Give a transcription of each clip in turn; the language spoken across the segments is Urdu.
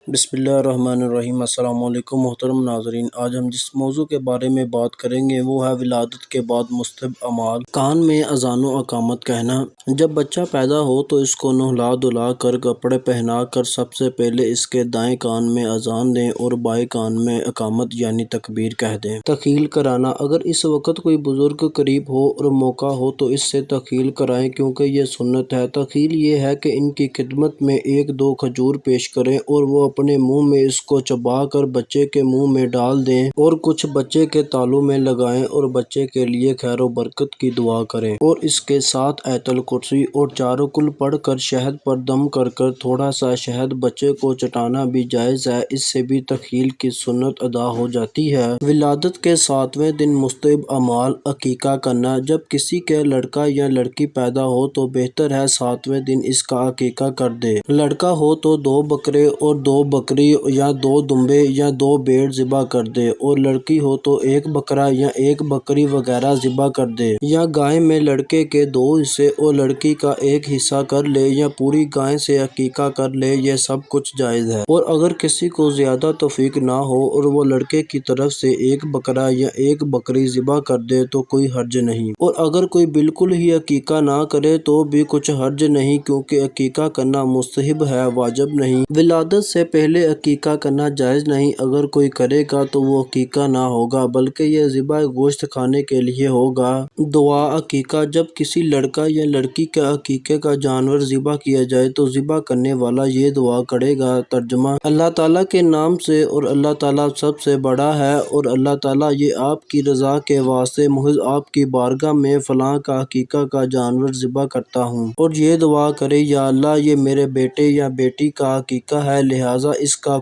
بسم اللہ الرحمن الرحیم۔ السلام علیکم محترم ناظرین، آج ہم جس موضوع کے بارے میں بات کریں گے وہ ہے ولادت کے بعد مستحب اعمال۔ کان میں اذان و اقامت کہنا۔ جب بچہ پیدا ہو تو اس کو نہلا دھلا کر کپڑے پہنا کر سب سے پہلے اس کے دائیں کان میں اذان دیں اور بائیں کان میں اقامت یعنی تکبیر کہہ دیں۔ تخیل کرانا۔ اگر اس وقت کوئی بزرگ قریب ہو اور موقع ہو تو اس سے تخیل کرائیں کیونکہ یہ سنت ہے۔ تخیل یہ ہے کہ ان کی خدمت میں 1-2 کھجور پیش کریں اور وہ اپنے منہ میں اس کو چبا کر بچے کے منہ میں ڈال دیں اور کچھ بچے کے تالوں میں لگائیں اور بچے کے لیے خیر و برکت کی دعا کریں اور اس کے ساتھ آیت الکرسی اور 4 کل پڑھ کر شہد پر دم کر تھوڑا سا شہد بچے کو چٹانا بھی جائز ہے۔ اس سے بھی تخیل کی سنت ادا ہو جاتی ہے۔ ولادت کے 7ویں دن مستحب اعمال۔ عقیقہ کرنا۔ جب کسی کے لڑکا یا لڑکی پیدا ہو تو بہتر ہے 7ویں دن اس کا عقیقہ کر دے۔ لڑکا ہو تو 2 بکرے اور 2 بکری یا 2 دمبے یا 2 بھیڑ ذبح کر دے اور لڑکی ہو تو 1 بکرا یا 1 بکری وغیرہ ذبح کر دے، یا گائے میں لڑکے کے 2 حصے اور لڑکی کا 1 حصہ کر لے یا پوری گائے سے عقیقہ کر لے، یہ سب کچھ جائز ہے۔ اور اگر کسی کو زیادہ توفیق نہ ہو اور وہ لڑکے کی طرف سے 1 بکرا یا 1 بکری ذبح کر دے تو کوئی حرج نہیں، اور اگر کوئی بالکل ہی عقیقہ نہ کرے تو بھی کچھ حرج نہیں کیونکہ عقیقہ کرنا مستحب ہے، واجب نہیں۔ ولادت سے پہلے عقیقہ کرنا جائز نہیں۔ اگر کوئی کرے گا تو وہ عقیقہ نہ ہوگا بلکہ یہ ذبح گوشت کھانے کے لیے ہوگا۔ دعا عقیقہ۔ جب کسی لڑکا یا لڑکی کے عقیقے کا جانور ذبح کیا جائے تو ذبح کرنے والا یہ دعا کرے گا۔ ترجمہ: اللہ تعالیٰ کے نام سے، اور اللہ تعالیٰ سب سے بڑا ہے، اور اللہ تعالیٰ یہ آپ کی رضا کے واسطے محض آپ کی بارگاہ میں فلاں کا عقیقہ کا جانور ذبح کرتا ہوں، اور یہ دعا کرے یا اللہ یہ میرے بیٹے یا بیٹی کا عقیقہ ہے، لہٰذا اس کا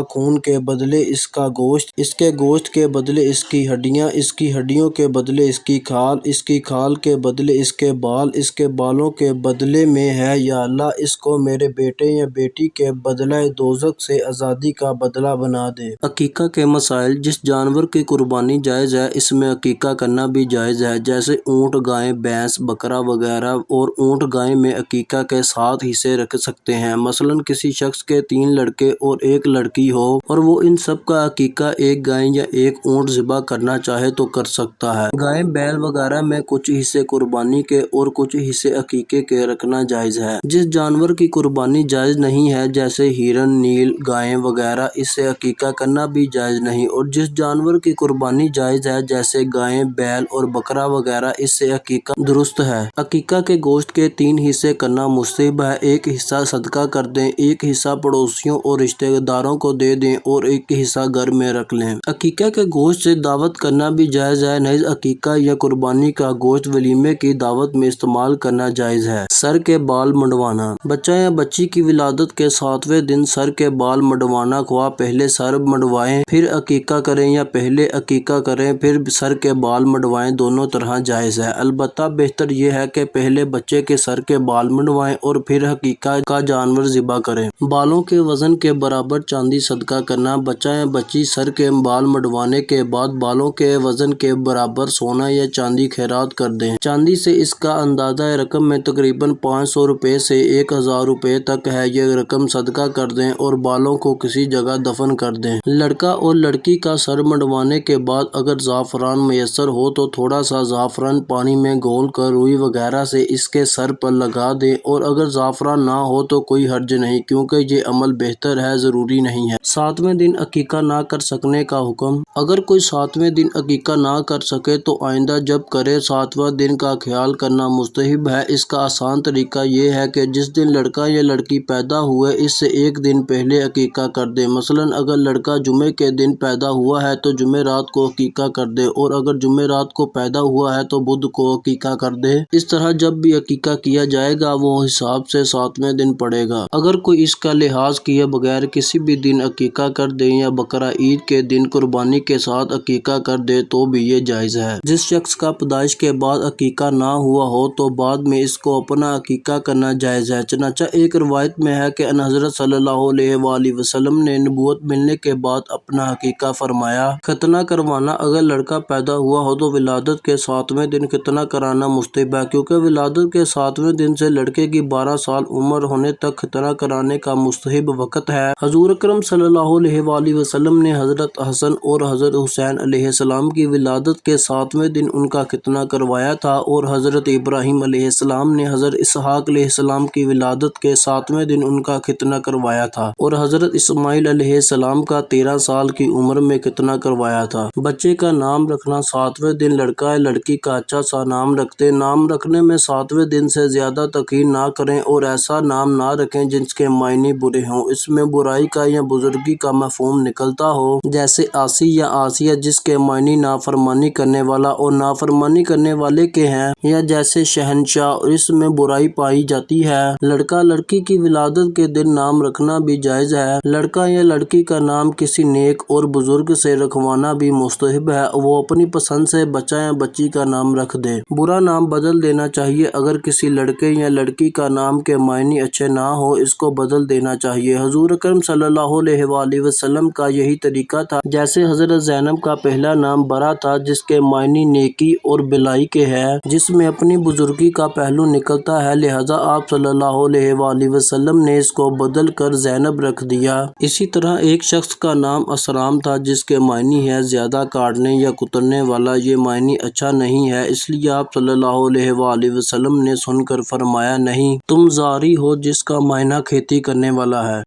خون کے بدلے اس کا گوشت، اس کے گوشت کے بدلے اس کی ہڈیاں، اس کی ہڈیوں کے بدلے اس کی کھال، اس کی کھال کے بدلے اس کے بال، اس کے بالوں کے بدلے میں ہے، یا اللہ اس کو میرے بیٹے یا بیٹی کے بدلہ دوزخ سے آزادی کا بدلہ بنا دے۔ عقیقہ کے مسائل۔ جس جانور کی قربانی جائز ہے اس میں عقیقہ کرنا بھی جائز ہے، جیسے اونٹ، گائے، بھینس، بکرا وغیرہ، اور اونٹ گائے میں عقیقہ کے 7 حصے رکھ سکتے ہیں۔ مثلاً کسی شخص کے 3 لڑکے اور 1 لڑکی ہو اور وہ ان سب کا عقیقہ 1 گائے یا 1 اونٹ ذبح کرنا چاہے تو کر سکتا ہے۔ گائے، بیل وغیرہ میں کچھ حصے قربانی کے اور کچھ حصے عقیقے کے رکھنا جائز ہے۔ جس جانور کی قربانی جائز نہیں ہے جیسے ہرن، نیل گائیں وغیرہ، اس سے عقیقہ کرنا بھی جائز نہیں، اور جس جانور کی قربانی جائز ہے جیسے گائے، بیل اور بکرا وغیرہ، اس سے عقیقہ درست ہے۔ عقیقہ کے گوشت کے 3 حصے کرنا مستحب ہے۔ 1 حصہ صدقہ کر دیں، 1 حصہ پڑوسیوں اور رشتہ داروں کو دے دیں اور 1 حصہ گھر میں رکھ لیں۔ عقیقہ کے گوشت سے دعوت کرنا بھی جائز ہے، نیز عقیقہ یا قربانی کا گوشت ولیمے کی دعوت میں استعمال کرنا جائز ہے۔ سر کے بال منڈوانا۔ بچہ یا بچی کی ولادت کے 7ویں دن سر کے بال منڈوانا، خواہ پہلے سر منڈوائیں پھر عقیقہ کریں یا پہلے عقیقہ کریں پھر سر کے بال منڈوائیں، دونوں طرح جائز ہے۔ البتہ بہتر یہ ہے کہ پہلے بچے کے سر کے بال منڈوائیں اور پھر عقیقہ کا جانور ذبح کریں۔ بالوں کے وزن کے برابر چاندی صدقہ کرنا۔ بچہ یا بچی سر کے بال منڈوانے کے بعد بالوں کے وزن کے برابر سونا یا چاندی خیرات کر دیں۔ چاندی سے اس کا اندازہ رقم میں تقریباً 500 روپے سے 1000 روپے تک ہے، یہ رقم صدقہ کر دیں اور بالوں کو کسی جگہ دفن کر دیں۔ لڑکا اور لڑکی کا سر منڈوانے کے بعد اگر زعفران میسر ہو تو تھوڑا سا زعفران پانی میں گھول کر روئی وغیرہ سے اس کے سر پر لگا دیں، اور اگر زعفران نہ ہو تو کوئی حرج نہیں کیونکہ یہ عمل بہتر ہے، ضروری نہیں ہے۔ 7ویں دن عقیقہ نہ کر سکنے کا حکم۔ اگر کوئی 7ویں دن عقیقہ نہ کر سکے تو آئندہ جب کرے 7واں دن کا خیال کرنا مستحب ہے۔ اس کا آسان طریقہ یہ ہے کہ جس دن لڑکا یا لڑکی پیدا ہوئے اس سے 1 دن پہلے عقیقہ کر دے۔ مثلاً اگر لڑکا جمعے کے دن پیدا ہوا ہے تو جمعرات کو عقیقہ کر دے، اور اگر جمعرات کو پیدا ہوا ہے تو بدھ کو عقیقہ کر دے۔ اس طرح جب بھی عقیقہ کیا جائے گا وہ حساب سے 7ویں دن پڑے گا۔ اگر کوئی اس کا لحاظ کیے بغیر کسی بھی دن عقیقہ کر دے یا بقرہ عید کے دن قربانی کے ساتھ عقیقہ کر دے تو بھی یہ جائز ہے۔ جس شخص کا پیدائش کے بعد عقیقہ نہ ہوا ہو تو بعد میں اس کو اپنا عقیقہ کرنا جائز ہے۔ چنانچہ ایک روایت میں ہے کہ ان حضرت صلی اللہ علیہ وآلہ وسلم نے نبوت ملنے کے بعد اپنا عقیقہ فرمایا۔ ختنہ کروانا۔ اگر لڑکا پیدا ہوا ہو تو ولادت کے 7ویں دن ختنہ کرانا مستحب ہے، کیونکہ ولادت کے 7ویں دن سے لڑکے کی 12 سال عمر ہونے تک ختنہ کرانے کا مستحب مناسب وقت ہے۔ حضور اکرم صلی اللہ علیہ وآلہ وسلم نے حضرت حسن اور حضرت حسین علیہ السلام کی ولادت کے 7ویں دن ان کا ختنہ کروایا تھا، اور حضرت ابراہیم علیہ السلام نے حضرت اسحاق علیہ السلام کی ولادت کے 7ویں دن ان کا ختنہ کروایا تھا، اور حضرت اسماعیل علیہ السلام کا 13 سال کی عمر میں ختنہ کروایا تھا۔ بچے کا نام رکھنا 7ویں دن لڑکا یا لڑکی کا اچھا سا نام رکھتے۔ نام رکھنے میں 7ویں دن سے زیادہ تاخیر نہ کریں اور ایسا نام نہ رکھیں جس کے معنی برے ہوں، اس میں برائی کا یا بزرگی کا مفہوم نکلتا ہو، جیسے آسی یا آسیہ جس کے معنی نافرمانی کرنے والا اور نافرمانی کرنے والے کے ہیں، یا جیسے شہنشاہ اور اس میں برائی پائی جاتی ہے۔ لڑکا لڑکی کی ولادت کے دن نام رکھنا بھی جائز ہے۔ لڑکا یا لڑکی کا نام کسی نیک اور بزرگ سے رکھوانا بھی مستحب ہے، وہ اپنی پسند سے بچہ یا بچی کا نام رکھ دے۔ برا نام بدل دینا چاہیے۔ اگر کسی لڑکے یا لڑکی کا نام کے معنی اچھے نہ ہو، اس کو بدل دینا چاہیے۔ حضور اکرم صلی اللہ علیہ وآلہ وسلم کا یہی طریقہ تھا۔ جیسے حضرت زینب کا پہلا نام برا تھا جس کے معنی نیکی اور بھلائی کے ہے، جس میں اپنی بزرگی کا پہلو نکلتا ہے، لہذا آپ صلی اللہ علیہ وآلہ وسلم نے اس کو بدل کر زینب رکھ دیا۔ اسی طرح ایک شخص کا نام اسرام تھا جس کے معنی ہے زیادہ کاٹنے یا کترنے والا، یہ معنی اچھا نہیں ہے، اس لیے آپ صلی اللہ علیہ وآلہ وسلم نے سن کر فرمایا، نہیں، تم زاری ہو، جس کا معنی کھیتی کرنے والا ہے۔